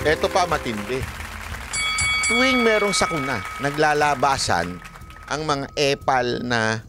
Eto pa matindi. Tuwing merong sakuna, naglalabasan ang mga epal na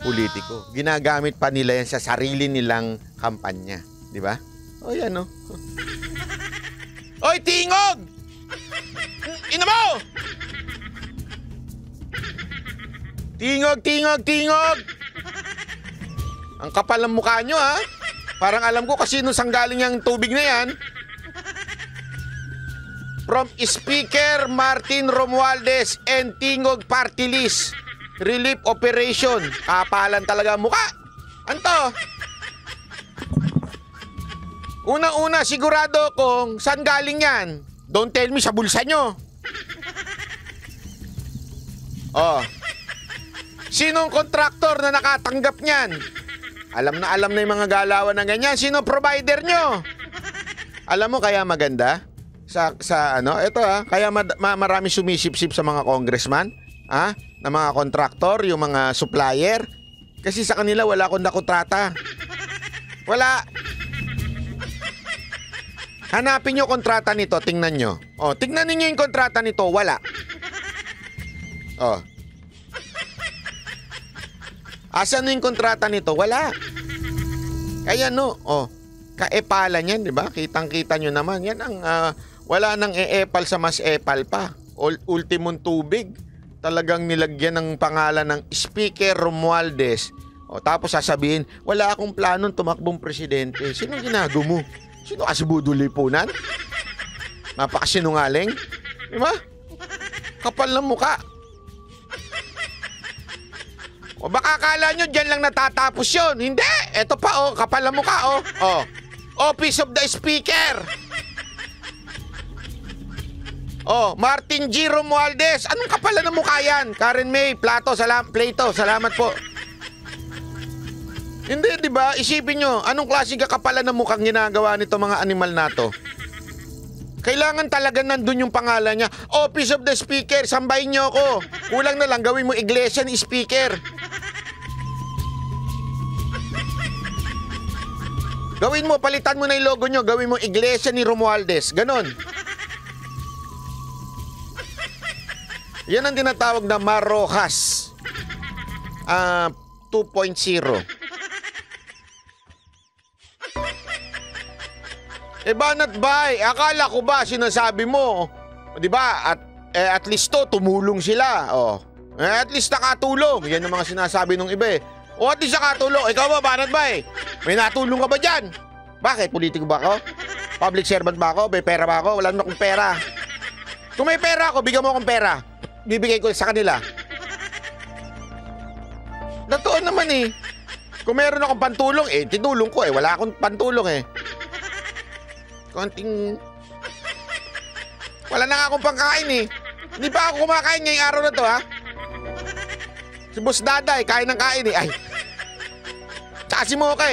politiko. Ginagamit pa nila yan sa sarili nilang kampanya. Di ba? O yan o. Oy, tingog! Ina mo! Tingog, tingog, tingog! Ang kapal ng mukha nyo, ha? Parang alam ko kasi nung sanggaling yung tubig na yan. From Speaker Martin Romualdez and Tingog Party List Relief Operation. Kapalan talaga ang mukha. Anto? Unang-una, sigurado kung saan galing yan. Don't tell me sa bulsa nyo. Oh. Sinong kontraktor na nakatanggap niyan? Alam na yung mga galawan na ganyan. Sino provider nyo? Alam mo kaya maganda? Sa ano, ito kaya marami sumisip-sip sa mga congressman, na mga kontraktor, yung mga supplier. Kasi sa kanila wala akong nakontrata. Wala. Hanapin nyo kontrata nito, tingnan nyo. Oh, tingnan niyo yung kontrata nito, wala. Oh. Asan yung kontrata nito? Wala. Kaya no, kaepalan yan, di ba? Kitang-kita nyo naman. Yan ang wala nang e-epal sa mas epal pa. Ultimong tubig. Talagang nilagyan ng pangalan ng Speaker Romualdez. Tapos sasabihin, wala akong planong tumakbong presidente. Sino ginago mo? Sino kasi budulipunan? Napakasinungaling. Di ba? Kapal ng muka. O baka akala nyo dyan lang natatapos yun. Hindi. Eto pa kapal ng muka Office of the Speaker. Martin G. Romualdez. Anong kapalan ng mukha yan? Karen May, Plato, salamat po. Hindi, di ba? Isipin nyo, anong klaseng kakapalan ng mukhang ginagawa nito mga animal na to? Kailangan talaga nandun yung pangalan niya. Office of the Speaker, sambahin nyo ako. Kulang na lang, gawin mo iglesia ni Speaker. Gawin mo, palitan mo na yung logo nyo, gawin mo iglesia ni Romualdez. Ganon. Yan ang tinatawag na Marrojas 2.0. Banat bay, akala ko ba sinasabi mo, 'di ba? At least tumulong sila. At least nakatulong. Yan ang mga sinasabi ng iba. At least nakatulong. Ikaw ba, Banat bay? May natulong ka ba diyan? Bakit? Politiko ba ako? Public servant ba ako? May pera ba ako? Wala naman akong pera. Kung may pera ako, bigyan mo akong pera. Bibigay ko sa kanila. Totoo naman Kung meron akong pantulong, tinulong ko Wala akong pantulong Konting... Wala na nga akong pangkain Hindi pa ako kumakain ngayong araw na to Si Boss Daday, kain ng kain Ay. Tsaka si Mocha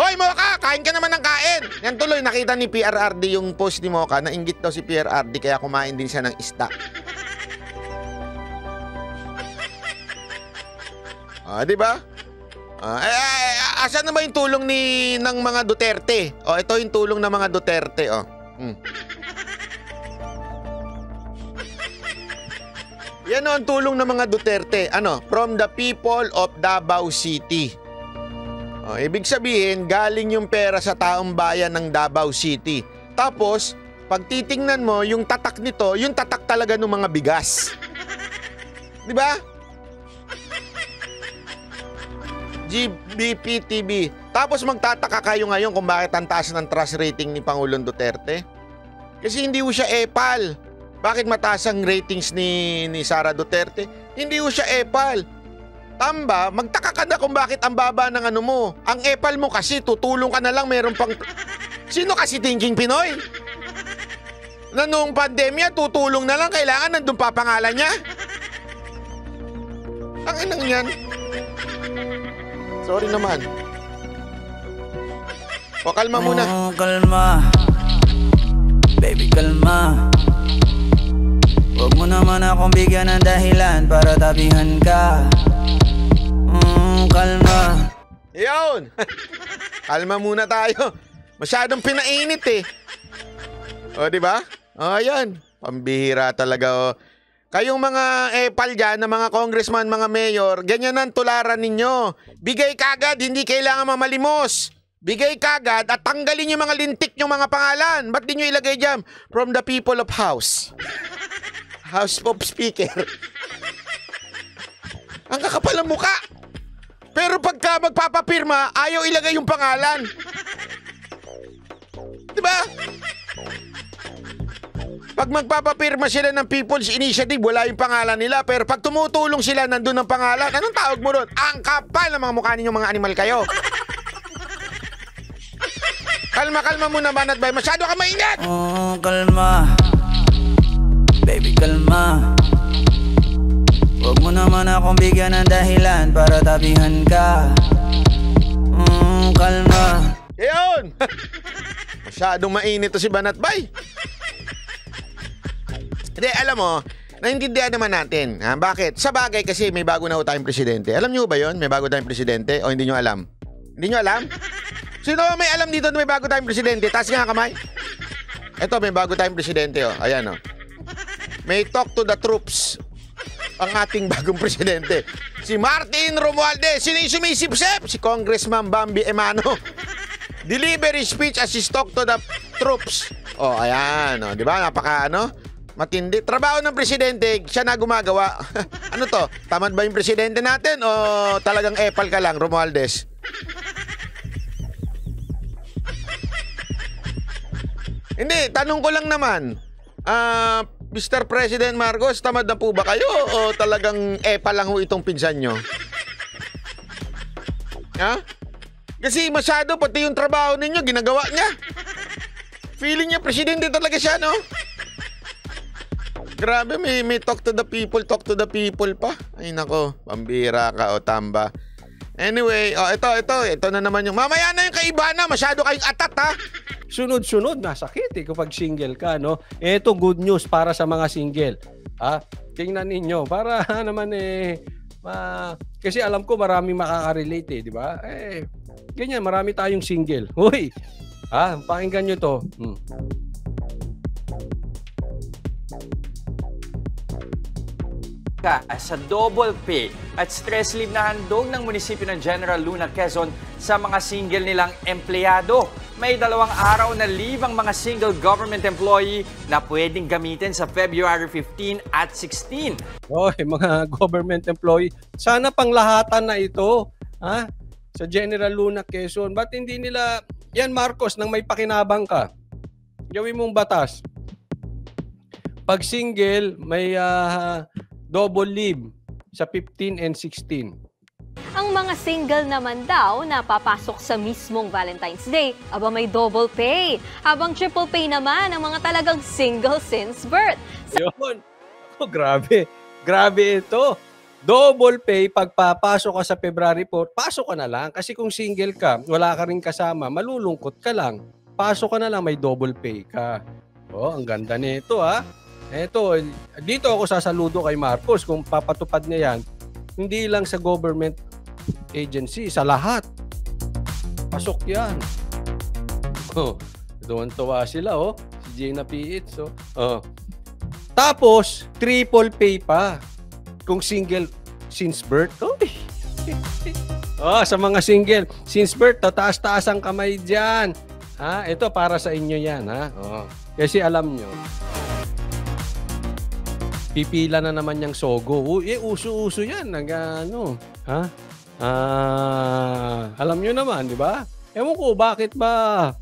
Hoy Mocha, kain ka naman ng kain. Yan tuloy, nakita ni PRRD yung post ni Mocha. Nainggit daw si PRRD kaya kumain din siya ng isda. Di ba? Asan na ba yung tulong ng mga Duterte? Ito yung tulong ng mga Duterte. Yan ang tulong ng mga Duterte. From the people of Davao City. Ibig sabihin, galing yung pera sa taong bayan ng Davao City. Tapos, pag titingnan mo, yung tatak nito, yung tatak talaga ng mga bigas. Di ba? GBPTV. Tapos magtataka kayo ngayon kung bakit ang taas ng trust rating ni Pangulong Duterte. Kasi hindi ho siya epal. Bakit mataas ang ratings ni Sara Duterte? Hindi ho siya epal. Tamba, magtaka ka na kung bakit ang baba ng mo. Ang epal mo kasi, tutulong ka na lang, meron pang... Sino kasi thinking Pinoy? Na noong pandemya, tutulong na lang, kailangan nandun pa pangalan niya? Ang inang yan. Sorry naman. Kalma muna. Kalma. Baby, kalma. Huwag mo naman akong bigyan ng dahilan para tabihan ka. Kalma. Iyon. Kalma muna tayo. Masyadong pinainit O, di ba? O, yan. Pambihira talaga, o. Kayong mga epal dyan, na mga congressman, mga mayor, ganyan ang tularan ninyo. Bigay kagad, hindi kailangan mamalimos. Bigay kagad at tanggalin yung mga lintik yung mga pangalan. Ba't di nyo ilagay dyan? From the people of House. House of Speaker. Ang kakapal ng muka. Pero pagka magpapapirma, ayaw ilagay yung pangalan. Diba? Pag magpapapirma sila ng People's Initiative, wala yung pangalan nila. Pero pag tumutulong sila, nandun ang pangalan. Anong tawag mo doon? Ang kapal ng mga mukha ninyong mga animal kayo. Kalma mo naman at bay. Masyado ka mainit! Oh, kalma. Baby, kalma. Huwag mo naman akong bigyan ng dahilan para tabihan ka. Kalma. Ayun! Masyadong mainit to si Banat Bay. Hindi, alam mo, naintindihan naman natin. Ha? Bakit? Sa bagay kasi may bago na tayong presidente. Alam nyo ba yon? May bago tayong presidente? O hindi nyo alam? Hindi nyo alam? Sino may alam dito na may bago tayong presidente? Taas nga kamay. Eto, may bago tayong presidente. Oh. Ayan, oh. May talk to the troops ang ating bagong presidente. Si Martin Romualdez. Sino yung sumisip-sip? Si Congressman Bambi Emano. Delivery speech as he talk to the troops. Oh, ayan. Oh. Di ba? Napaka, matindi. Trabaho ng presidente, siya na gumagawa. Ano to? Tamad ba yung presidente natin o talagang epal ka lang, Romualdez? Hindi, tanong ko lang naman. Mr. President Marcos, tamad na po ba kayo o talagang epal lang ho itong pinsan nyo? Ha? Kasi masyado, pati yung trabaho ninyo, ginagawa niya. Feeling niya, presidente talaga siya, no? Grabe, may talk to the people pa. Ay nako, pambira ka o tamba. Anyway, ito na naman yung mamaya na yung kaiba na, masyado kayong atat ha. Sunod-sunod, nasakit kapag single ka, no? Ito good news para sa mga single. Tingnan ninyo, para naman kasi alam ko marami makaka-relate di ba? Ganyan, marami tayong single. Hoy, pakinggan nyo to. Sa double pay at stress leave na handog ng munisipyo ng General Luna, Quezon sa mga single nilang empleyado. May 2 araw na leave ang mga single government employee na pwedeng gamitin sa February 15 at 16. Mga government employee, sana panglahatan na ito sa General Luna, Quezon. Ba't hindi nila, yan Marcos, nang may pakinabang ka, gawin mong batas. Pag single, may double leave sa 15 and 16. Ang mga single naman daw na papasok sa mismong Valentine's Day, may double pay. Habang triple pay naman ang mga talagang single since birth. Yun. Grabe. Grabe ito. Double pay pag papasok ka sa February 4, pasok ka na lang. Kasi kung single ka, wala ka rin kasama, malulungkot ka lang. Pasok ka na lang, may double pay ka. Ang ganda nito Eto, dito ako sasaludo kay Marcos kung papatupad niya yan. Hindi lang sa government agency, sa lahat. Pasok yan. Tuwan-tuwa sila, si Gina Piit. Tapos, triple pay pa. Kung single since birth. Sa mga single since birth, tataas-taas ang kamay dyan. Ito para sa inyo yan. Kasi alam nyo, pipila na naman yung sogo. Uso-uso yan. Alam nyo naman, di ba? Ewan ko, bakit ba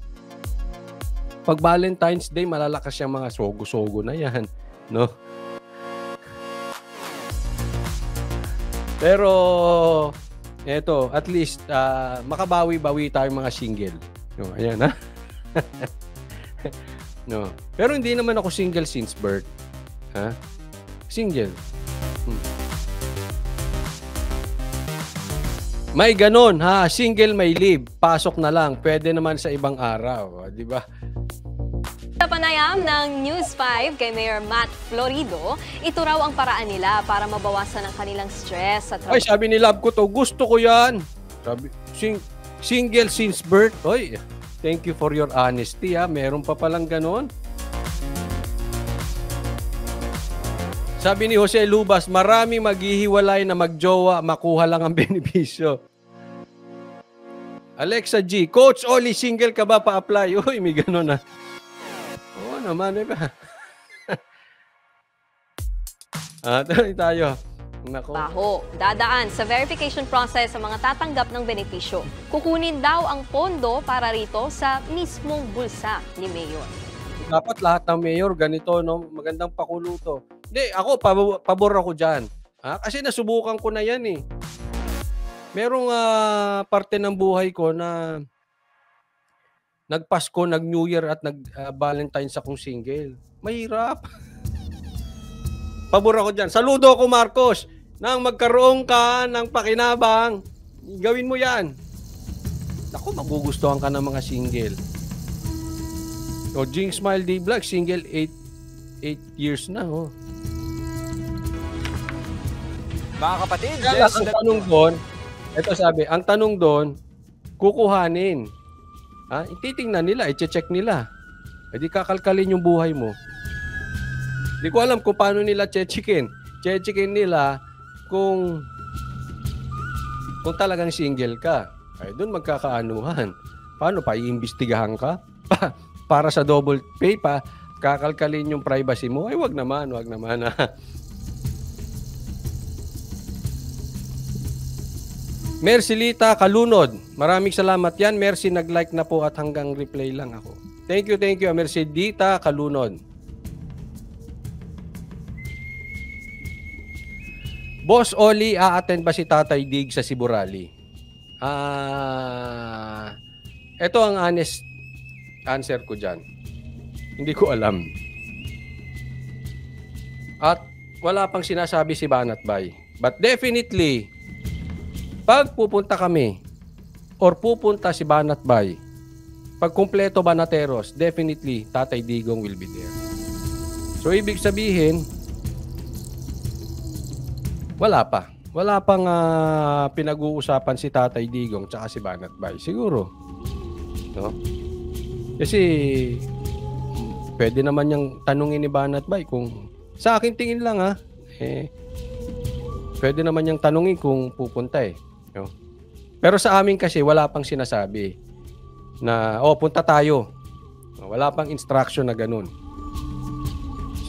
pag Valentine's Day, malalakas yung mga sogo-sogo na yan. No? Pero, eto, at least, makabawi-bawi tayong mga single. No, ayan, No. Pero hindi naman ako single since birth. Single. May ganon, single may leave. Pasok na lang. Pwede naman sa ibang araw. Di ba? Sa panayam ng News 5 kay Mayor Matt Florido, ito raw ang paraan nila para mabawasan ang kanilang stress sa trabaho. Sabi ni Love ko to, gusto ko yan. Sabi, single since birth. Thank you for your honesty. Meron pa palang ganon. Sabi ni Jose Lubas, marami maghihiwalay na magjowa, makuha lang ang benepisyo. Alexa G, Coach Oli, single ka ba pa-apply? Uy, may gano'n na. Oo naman, ba? Tayo. Nako. Baho, dadaan sa verification process sa mga tatanggap ng benepisyo. Kukunin daw ang pondo para rito sa mismong bulsa ni Mayor. Dapat lahat ng mayor ganito, no? Magandang pakuluto. Hindi, ako, pabor ako dyan. Kasi nasubukan ko na yan eh. Merong parte ng buhay ko na nagpasko, nag-New Year at nag-Valentine's akong single. Mahirap. Pabor ako dyan. Saludo ako, Marcos. Nang magkaroon ka ng pakinabang, gawin mo yan. Ako, magugustuhan ka ng mga single. O, Jing Smile D Vlog, single 8 years na. Oh. Mga kapatid, Kaya ang tanong doon, ito sabi, ang tanong doon, kukuhanin. Titingnan nila, i-check nila. Di kakalkalin yung buhay mo. Di ko alam kung paano nila checkin. Checkin nila kung talagang single ka. Ay, doon magkakaanuhan. Paano pa? Iimbestigahan ka? Para sa double pay pa, kakalkalin yung privacy mo? Ay, wag naman. Mercilita Kalunod. Maraming salamat yan. Mercy, nag-like na po at hanggang replay lang ako. Thank you, Mercilita Kalunod. Boss Oli, a-attend ba si Tatay Dig sa Cebu Rally? Ito ang honest answer ko dyan. Hindi ko alam. At wala pang sinasabi si Banat Bay. But definitely, pag pupunta kami or pupunta si Banat Bay, pag kumpleto Banateros, definitely Tatay Digong will be there. So ibig sabihin, wala pang pinag-uusapan si Tatay Digong tsaka si Banat Bay. Siguro. No? Kasi pwede naman niyang tanungin ni Banat Bay kung sa akin tingin lang pwede naman niyang tanungin kung pupunta no? Pero sa amin kasi wala pang sinasabi na punta tayo. Wala pang instruction na ganun.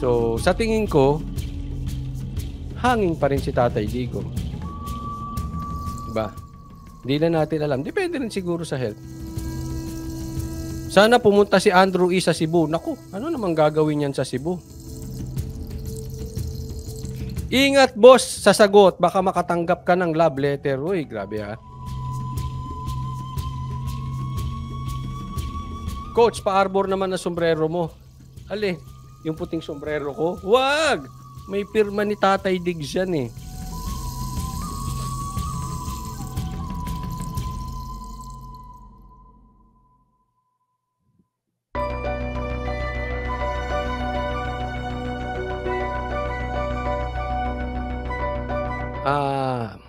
So sa tingin ko hangin pa rin si Tatay Digong. Diba? Hindi na natin alam. Depende rin siguro sa health. Sana pumunta si Andrew E. sa Cebu. Naku, ano namang gagawin yan sa Cebu? Ingat, boss, sa sagot. Baka makatanggap ka ng love letter. Uy, grabe ha. Coach, pa-arbor naman na sombrero mo. Alin, yung puting sombrero ko? Wag! May pirma ni Tatay Diggs yan eh.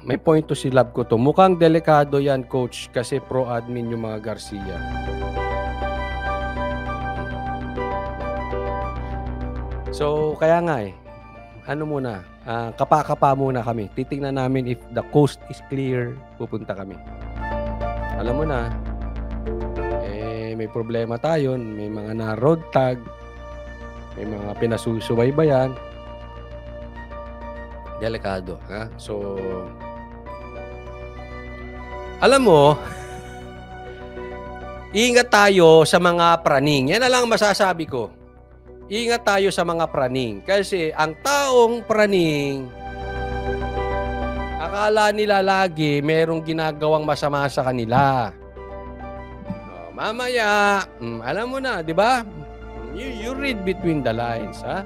May point to si Lab ko to. Mukhang delikado yan, coach, kasi pro-admin yung mga Garcia. So, kaya nga ano muna, kapa-kapa muna kami. Titingnan namin if the coast is clear, pupunta kami. Alam mo na, may problema tayo, may mga na-road tag, may mga pinasusubaybayan. Delikado, ha? So, alam mo, ingat tayo sa mga praning. Yan na lang masasabi ko. Ingat tayo sa mga praning. Kasi ang taong praning, akala nila lagi merong ginagawang masama sa kanila. Mamaya, alam mo na, di ba? You read between the lines, ha?